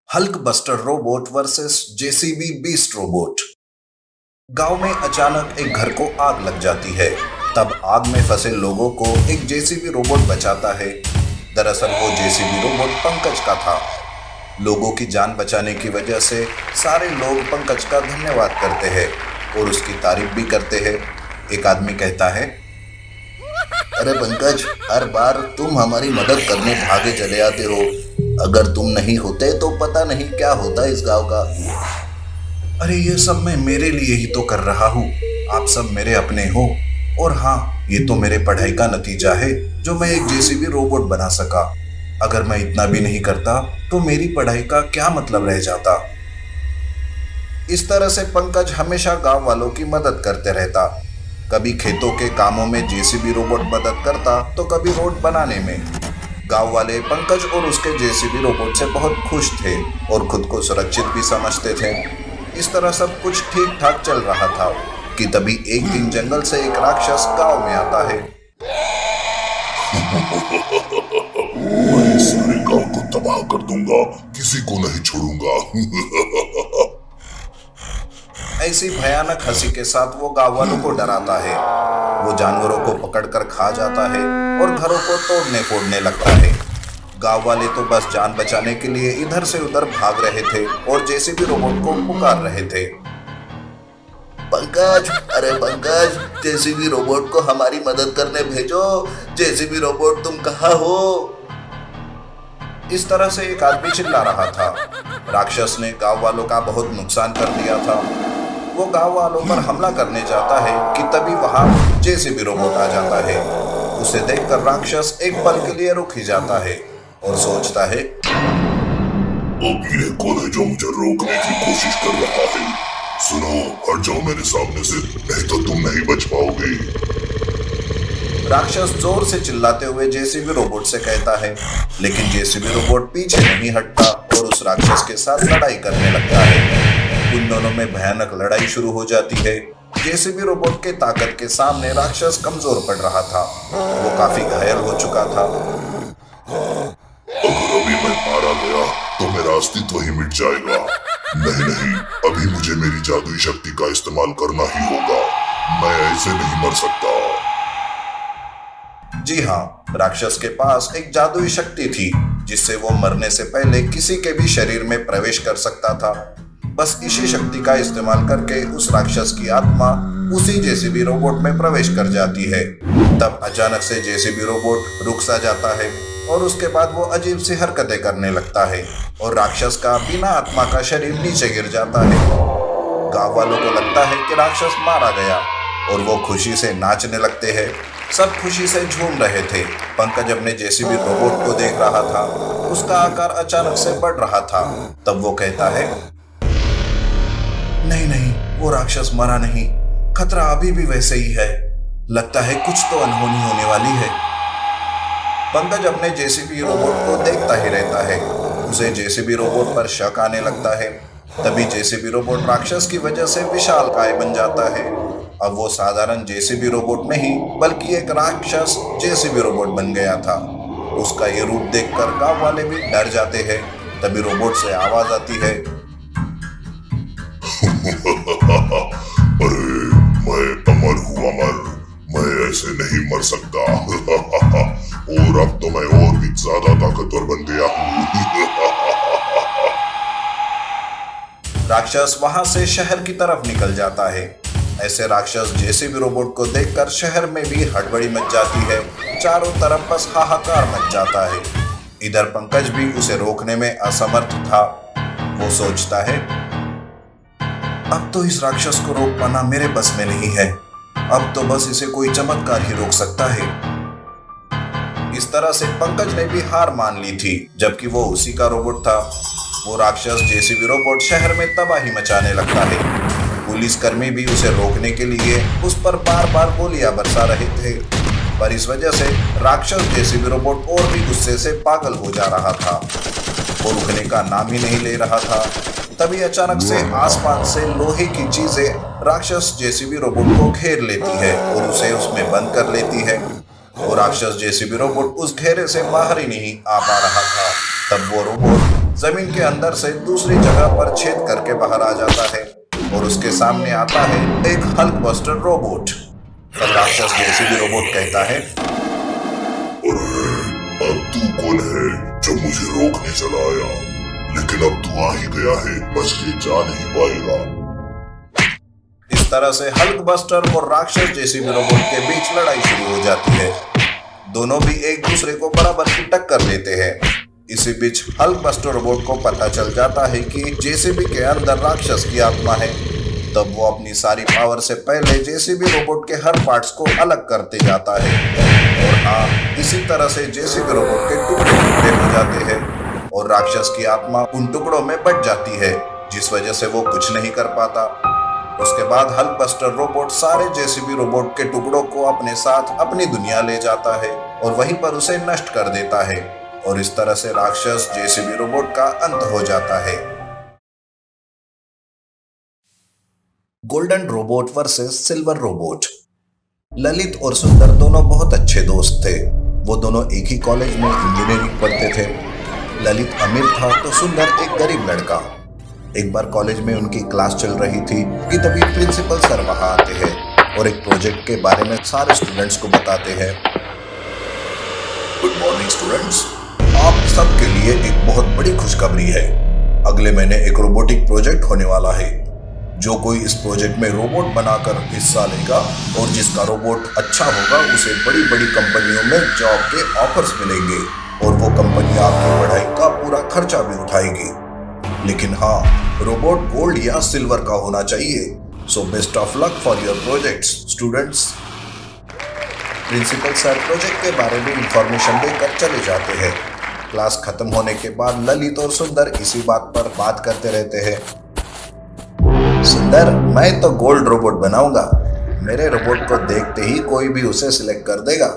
Hulk buster robot versus JCB beast robot. गांव में अचानक एक घर को आग लग जाती है। तब आग में फंसे लोगों को एक जेसीबी रोबोट बचाता है। दरअसल वो जेसीबी रोबोट पंकज का था। लोगों की जान बचाने की वजह से सारे लोग पंकज का धन्यवाद करते हैं और उसकी तारीफ भी करते हैं। एक आदमी कहता है, अरे पंकज, हर बार तुम हमारी मदद करने भागे चले आते हो। अगर तुम नहीं होते तो पता नहीं क्या होता इस गांव का। अरे ये सब मैं मेरे लिए ही तो कर रहा हूँ। आप सब मेरे अपने हो। और हाँ, ये तो मेरे पढ़ाई का नतीजा है जो मैं एक जेसीबी रोबोट बना सका। अगर मैं इतना भी नहीं करता तो मेरी पढ़ाई का क्या मतलब रह जाता। इस तरह से पंकज हमेशा गांव वालों की मदद करते रहता। कभी खेतों के कामों में जेसीबी रोबोट मदद करता तो कभी रोड बनाने में। गांव वाले पंकज और उसके जेसीबी रोबोट से बहुत खुश थे और खुद को सुरक्षित भी समझते थे। इस तरह सब कुछ ठीक ठाक चल रहा था कि तभी एक दिन जंगल से एक राक्षस गांव में आता है। मैं इस सारे गांव को तबाह कर दूंगा, किसी को नहीं छोड़ूंगा। ऐसी भयानक हंसी के साथ वो गांव वालों को डराता है। वो जानवरों को पकड़कर खा जाता है और घरों को तोड़ने फोड़ने लगता है। गांव वाले तो बस जान बचाने के लिए इधर से उधर भाग रहे थे और जेसीबी रोबोट को पुकार रहे थे। पंकज, अरे पंकज, जेसीबी रोबोट को हमारी मदद करने भेजो। जेसीबी रोबोट तुम कहाँ हो? इस तरह से एक आदमी चिल्ला रहा था। राक्षस ने गांव वालों का बहुत नुकसान कर दिया था। वो गांव वालों पर हमला करने जाता है कि तभी वहां जेसीबी रोबोट आ जाता है। उसे देखकर राक्षस एक पल के लिए रुक ही जाता है और सोचता है, अब ये कौन है जो मुझे रोकने की कोशिश कर रहा है? सुनो, हट जाओ मेरे सामने से, नहीं तो तुम नहीं बच पाओगे। राक्षस जोर से चिल्लाते हुए जेसीबी रोबोट से कहता है, लेकिन जेसीबी रोबोट पीछे नहीं हटता और उस राक्षस के साथ लड़ाई करने लगता है। उन दोनों में भयानक लड़ाई शुरू हो जाती है। जेसीबी रोबोट के ताकत के सामने राक्षस कमजोर पड़ रहा था। वो काफी घायल हो चुका था। अगर अभी मैं मारा गया तो मेरा अस्तित्व ही मिट जाएगा। नहीं, अभी मुझे मेरी जादुई शक्ति का इस्तेमाल करना ही होगा। मैं ऐसे नहीं मर सकता। जी हाँ, राक्षस के पास एक जादुई शक्ति थी जिससे वो मरने से पहले किसी के भी शरीर में प्रवेश कर सकता था। बस इसी शक्ति का इस्तेमाल करके उस राक्षस की आत्मा उसी जेसीबी रोबोट में प्रवेश कर जाती है। तब अचानक से जेसीबी रोबोट रुक सा जाता है और उसके बाद वो अजीब सी हरकतें करने लगता है और राक्षस का बिना आत्मा का शरीर नीचे गिर जाता है। गांव वालों को लगता है कि राक्षस मारा गया और वो खुशी से नाचने लगते हैं। सब खुशी से झूम रहे थे। पंकज अपने जेसीबी रोबोट को देख रहा था। उसका आकार अचानक से बढ़ रहा था। तब वो कहता है, नहीं, वो राक्षस मरा नहीं। खतरा अभी भी वैसे ही है। लगता है कुछ तो अनहोनी होने वाली है। पंकज अपने जेसीबी रोबोट को देखता ही रहता है। उसे जेसीबी रोबोट पर शक आने लगता है। तभी जेसीबी रोबोट राक्षस की वजह से विशालकाय बन जाता है। अब वो साधारण जेसीबी रोबोट नहीं बल्कि एक राक्षस जेसीबी रोबोट बन गया था। उसका ये रूप देखकर गांव वाले भी डर जाते हैं। तभी रोबोट से आवाज आती है, अरे मैं अमर हूँ, अमर। मैं ऐसे नहीं मर सकता। और अब तो मैं और भी ज्यादा ताकतवर बन गया हूँ। राक्षस वहां से शहर की तरफ निकल जाता है। ऐसे राक्षस जेसीबी रोबोट को देखकर शहर में भी हड़बड़ी मच जाती है। चारों तरफ बस हाहाकार मच जाता है। इधर पंकज भी उसे रोकने में असमर्थ था। वो सोचता है, अब तो इस राक्षस को रोक पाना मेरे बस में नहीं है। अब तो बस इसे कोई चमत्कार ही रोक सकता है। इस तरह से पंकज ने भी हार मान ली थी, जबकि वो उसी का रोबोट था। वो राक्षस जेसीबी रोबोट शहर में तबाही मचाने लगता है। पुलिसकर्मी भी उसे रोकने के लिए उस पर बार बार गोलियां बरसा रहे थे, पर इस वजह से राक्षस जेसीबी रोबोट और भी गुस्से से पागल हो जा रहा था। वो रुकने का नाम ही नहीं ले रहा था। तभी अचानक से आसमान से लोहे की चीजें राक्षस जेसीबी रोबोट को घेर लेती है और उसे उसमें बंद कर लेती है। वो राक्षस जेसीबी रोबोट उस घेरे से बाहर ही नहीं आ पा रहा था। तब वो रोबोट जमीन के अंदर से दूसरी जगह पर छेद करके बाहर आ जाता है और उसके सामने आता है एक हल्क बस्टर रोबोट। तब राक्षस जेसीबी रोबोट कहता है, अरे अब तू कौन है जो मुझे रोकने चला आया? लेकिन अब तू आ ही गया है, बच के जा नहीं पाएगा। इस तरह से हल्क बस्टर और राक्षस जेसीबी रोबोट के बीच लड़ाई शुरू हो जाती है। दोनों भी एक दूसरे को बराबर की टक्कर देते हैं। इसी बीच हल्क बस्टर रोबोट को पता चल जाता है कि जेसीबी के अंदर राक्षस की आत्मा है। तब वो अपनी सारी पावर से पहले जेसीबी रोबोट के हर पार्ट्स को अलग करते जाता है और हाँ, इसी तरह से जेसीबी रोबोट के टुकड़े टुकड़े हो जाते हैं और राक्षस की आत्मा उन टुकड़ों में बट जाती है, जिस वजह से वो कुछ नहीं कर पाता। उसके बाद हल्क बस्टर रोबोट सारे जेसीबी रोबोट के टुकड़ों को अपने साथ अपनी दुनिया ले जाता है और वहीं पर उसे नष्ट कर देता है और इस तरह से राक्षस जेसीबी रोबोट का अंत हो जाता है। Golden robot versus silver robot. Lalit और सुंदर दोनों बहुत अच्छे दोस्त थे। वो दोनों एक ही कॉलेज में इंजीनियरिंग पढ़ते थे। ललित अमीर था तो सुंदर एक गरीब लड़का। एक बार कॉलेज में उनकी क्लास चल रही थी कि तभी प्रिंसिपल सर वहां आते हैं और एक प्रोजेक्ट के बारे में सारे स्टूडेंट्स को बताते हैं। Good morning students. आप सबके लिए एक बहुत बड़ी खुशखबरी है। अगले महीने एक रोबोटिक प्रोजेक्ट होने वाला है। जो कोई इस प्रोजेक्ट में रोबोट बनाकर हिस्सा लेगा और जिसका रोबोट अच्छा होगा उसे बड़ी बड़ी कंपनियों में जॉब के ऑफर्स मिलेंगे और वो कंपनी आपकी पढ़ाई का पूरा खर्चा भी उठाएगी। लेकिन हाँ, रोबोट गोल्ड या सिल्वर का होना चाहिए। So best of luck for your projects students. Principal sir project के बारे में इंफॉर्मेशन देकर चले जाते हैं। क्लास खत्म होने के बाद ललित और सुंदर इसी बात पर बात करते रहते हैं। सुंदर, मैं तो गोल्ड रोबोट बनाऊंगा। मेरे रोबोट को देखते ही कोई भी उसे सिलेक्ट कर देगा।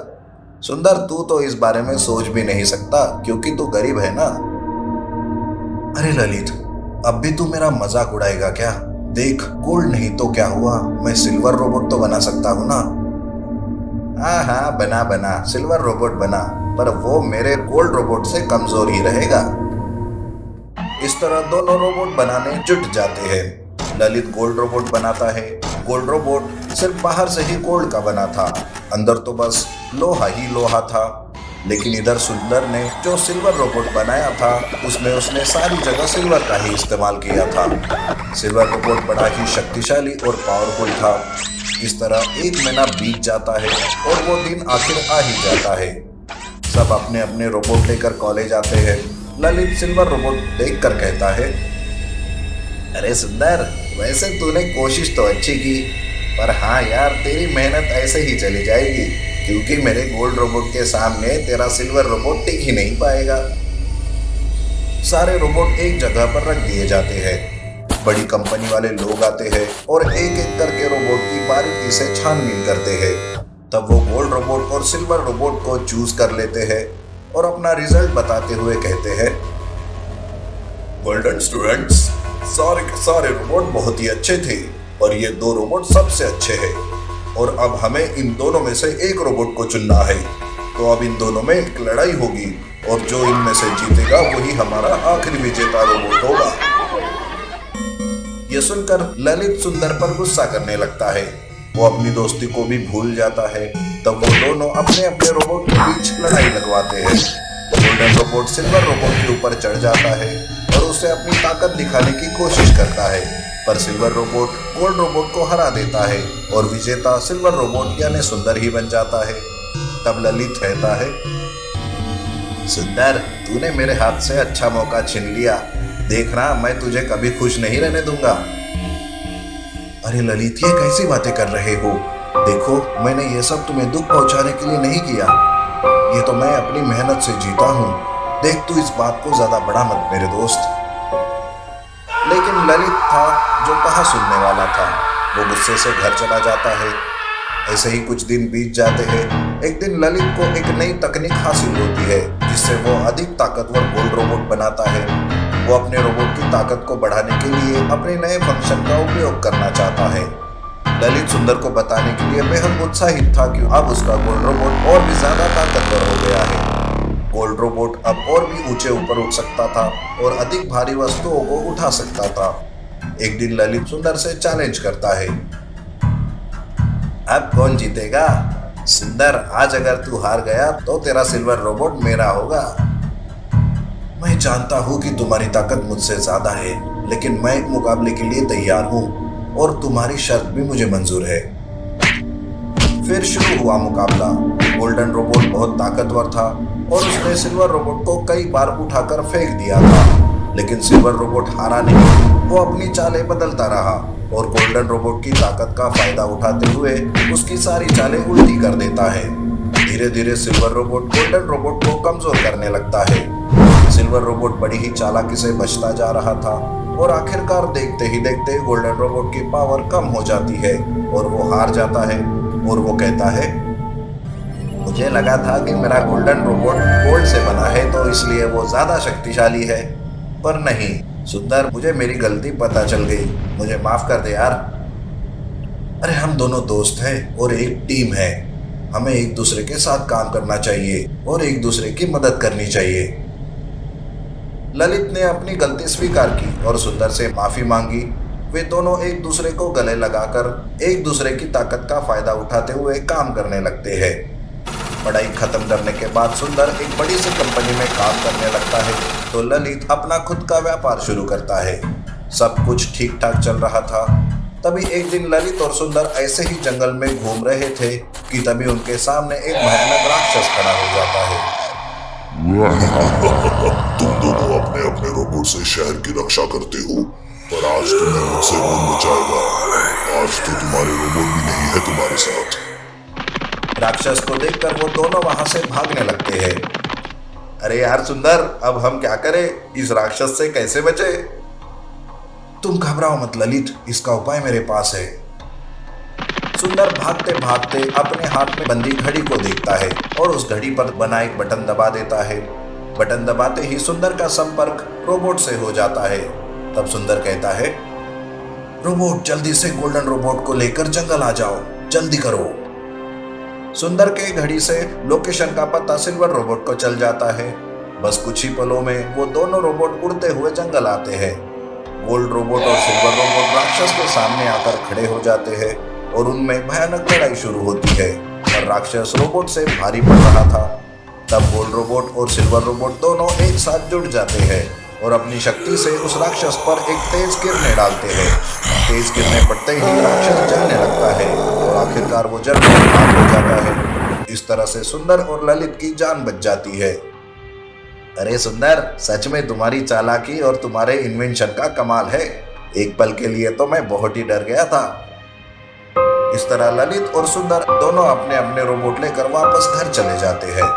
सुंदर, तू तो इस बारे में सोच भी नहीं सकता क्योंकि तू गरीब है ना। अरे ललित, अब भी तू मेरा मजाक उड़ाएगा क्या? देख, गोल्ड नहीं तो क्या हुआ, मैं सिल्वर रोबोट तो बना सकता हूँ ना। हाँ हाँ, बना बना, सिल्वर रोबोट बना, पर वो मेरे गोल्ड रोबोट से कमजोर ही रहेगा। इस तरह दोनों रोबोट बनाने जुट जाते हैं। ललित गोल्ड रोबोट बनाता है। गोल्ड रोबोट सिर्फ बाहर से ही गोल्ड का बना था, अंदर तो बस लोहा ही लोहा था। लेकिन इधर सुंदर ने जो सिल्वर रोबोट बनाया था उसमें उसने सारी जगह सिल्वर का ही इस्तेमाल किया था। सिल्वर रोबोट बड़ा ही शक्तिशाली और पावरफुल था। इस तरह एक महीना बीत जाता है और वो दिन आखिर आ ही जाता है। सब अपने अपने रोबोट लेकर कॉलेज आते हैं। ललित सिल्वर रोबोट देखकर कहता है, अरे सुंदर, वैसे तूने कोशिश तो अच्छी की, पर हाँ यार, तेरी मेहनत ऐसे ही चली जाएगी क्योंकि मेरे गोल्ड रोबोट के सामने तेरा सिल्वर रोबोट टिक ही नहीं पाएगा। सारे रोबोट एक जगह पर रख दिए जाते हैं। बड़ी कंपनी वाले लोग आते हैं और एक एक करके रोबोट की बारीकी से छानबीन करते हैं। तब वो गोल्ड रोबोट और सिल्वर रोबोट को चूज कर लेते हैं और अपना रिजल्ट बताते हुए कहते हैं, गोल्डन स्टूडेंट्स, सारे के सारे रोबोट बहुत ही अच्छे थे और ये दो रोबोट सबसे अच्छे हैं और अब हमें इन दोनों में से एक रोबोट को चुनना है। तो अब इन दोनों में एक लड़ाई होगी और जो इनमें से जीतेगा वही हमारा आखिरी विजेता रोबोट होगा। यह सुनकर ललित सुंदर पर गुस्सा करने लगता है। वो अपनी दोस्ती को भी भूल जाता है। तब वो दोनों अपने अपने रोबोट के बीच लड़ाई लगवाते हैं। गोल्डन रोबोट सिल्वर रोबोट के ऊपर चढ़ जाता है और उसे अपनी ताकत दिखाने की कोशिश करता है, पर सिल्वर रोबोट गोल्ड रोबोट को हरा देता है और विजेता सिल्वर रोबोट यानी सुंदर ही बन जाता है। तब ललित कहता है, सुंदर, तूने मेरे हाथ से अच्छा मौका छीन लिया। देखना, मैं तुझे कभी खुश नहीं रहने दूंगा। अरे ललित, ये कैसी बातें कर रहे हो? देखो, मैंने ये सब तुम्हें दुख पहुंचाने के लिए नहीं किया। ये तो मैं अपनी मेहनत से जीता हूँ। देख, तू इस बात को ज्यादा बड़ा मत मेरे दोस्त। लेकिन ललित था जो कहाँ सुनने वाला था। वो गुस्से से घर चला जाता है। ऐसे ही कुछ दिन बीत जाते हैं। एक दिन ललित को एक नई तकनीक हासिल होती है जिससे वो अधिक ताकतवर गोल्ड रोबोट बनाता है। वो अपने रोबोट की ताकत को बढ़ाने के लिए अपने नए फंक्शन का उपयोग करना चाहता है। ललित सुंदर को बताने के लिए बेहद उत्साहित था कि अब उसका गोल्ड रोबोट और भी ज्यादा ताकतवर हो गया है। गोल्ड रोबोट अब और भी ऊंचे ऊपर उठ सकता था और अधिक भारी वस्तुओं को उठा सकता था। एक दिन ललित सुंदर से चैलेंज करता है। अब कौन जीतेगा? सुंदर, आज अगर तू हार गया तो तेरा सिल्वर रोबोट मेरा होगा। मैं जानता हूँ कि तुम्हारी ताकत मुझसे ज्यादा है, लेकिन मैं एक मुकाबले के लिए तैयार हूँ और तुम्हारी शर्त भी मुझे मंजूर है। फिर शुरू हुआ मुकाबला। गोल्डन रोबोट बहुत ताकतवर था और उसने सिल्वर रोबोट को कई बार उठाकर फेंक दिया था, लेकिन सिल्वर रोबोट हारा नहीं। वो अपनी चालें बदलता रहा और गोल्डन रोबोट की ताकत का फायदा उठाते हुए उसकी सारी चालें उल्टी कर देता है। धीरे धीरे सिल्वर रोबोट गोल्डन रोबोट को कमजोर करने लगता है। सिल्वर रोबोट बड़ी ही चालाकी से बचता जा रहा था और आखिरकार देखते ही देखते गोल्डन रोबोट की पावर कम हो जाती है और वो हार जाता है। और वो कहता है, मुझे लगा था कि मेरा गोल्डन रोबोट गोल्ड से बना है तो इसलिए वो ज्यादा शक्तिशाली है, पर नहीं सुंदर, मुझे मेरी गलती पता चल गई। मुझे माफ कर दे यार। अरे हम दोनों दोस्त हैं और एक टीम है। हमें एक दूसरे के साथ काम करना चाहिए और एक दूसरे की मदद करनी चाहिए। ललित ने अपनी गलती स्वीकार की और सुंदर से माफी मांगी। वे दोनों एक दूसरे को गले लगाकर एक दूसरे की ताकत का फायदा उठाते हुए काम करने लगते हैं। पढ़ाई खत्म करने के बाद सुंदर एक बड़ी सी कंपनी में काम करने लगता है तो ललित अपना खुद का व्यापार शुरू करता है। सब कुछ ठीक ठाक चल रहा था। तभी एक दिन ललित और सुंदर ऐसे ही जंगल में घूम रहे थे कि तभी उनके सामने एक भयानक राक्षस खड़ा हो जाता है। तुम दोनों अपने अपने रोबोट से शहर की रक्षा करते हो, पर आज तुम्हें मुझसे कौन बचाएगा? आज तो तुम्हारे रोबोट भी नहीं है तुम्हारे साथ। राक्षस को देखकर वो दोनों वहां से भागने लगते हैं। अरे यार सुंदर, अब हम क्या करें? इस राक्षस से कैसे बचे? तुम घबराओ मत ललित, इसका उपाय मेरे पास है। सुंदर भागते भागते अपने हाथ में बंदी घड़ी को देखता है और उस घड़ी पर बना एक बटन दबा देता है। बटन दबाते ही सुंदर का संपर्क रोबोट से हो जाता है। तब सुंदर कहता है, रोबोट जल्दी से गोल्डन रोबोट को लेकर जंगल आ जाओ, जल्दी करो। सुंदर के घड़ी से लोकेशन का पता सिल्वर रोबोट को चल जाता है। बस कुछ ही पलों में वो दोनों रोबोट उड़ते हुए जंगल आते हैं। गोल्ड रोबोट और सिल्वर रोबोट राक्षस के सामने आकर खड़े हो जाते हैं और उनमें भयानक लड़ाई शुरू होती है, पर राक्षस रोबोट से भारी पड़ रहा था। तब गोल्ड रोबोट और सिल्वर रोबोट दोनों एक साथ जुड़ जाते हैं और अपनी शक्ति से उस राक्षस पर एक तेज किरणें डालते हैं। तेज किरणें पड़ते ही राक्षस जलने लगता है और आखिरकार वो जलकर खाक हो जाता है। इस तरह से सुंदर और ललित की जान बच जाती है। अरे सुंदर, सच में तुम्हारी चालाकी और तुम्हारे इन्वेंशन का कमाल है। एक पल के लिए तो मैं बहुत ही डर गया था। इस तरह ललित और सुंदर दोनों अपने अपने रोबोट लेकर वापस घर चले जाते हैं।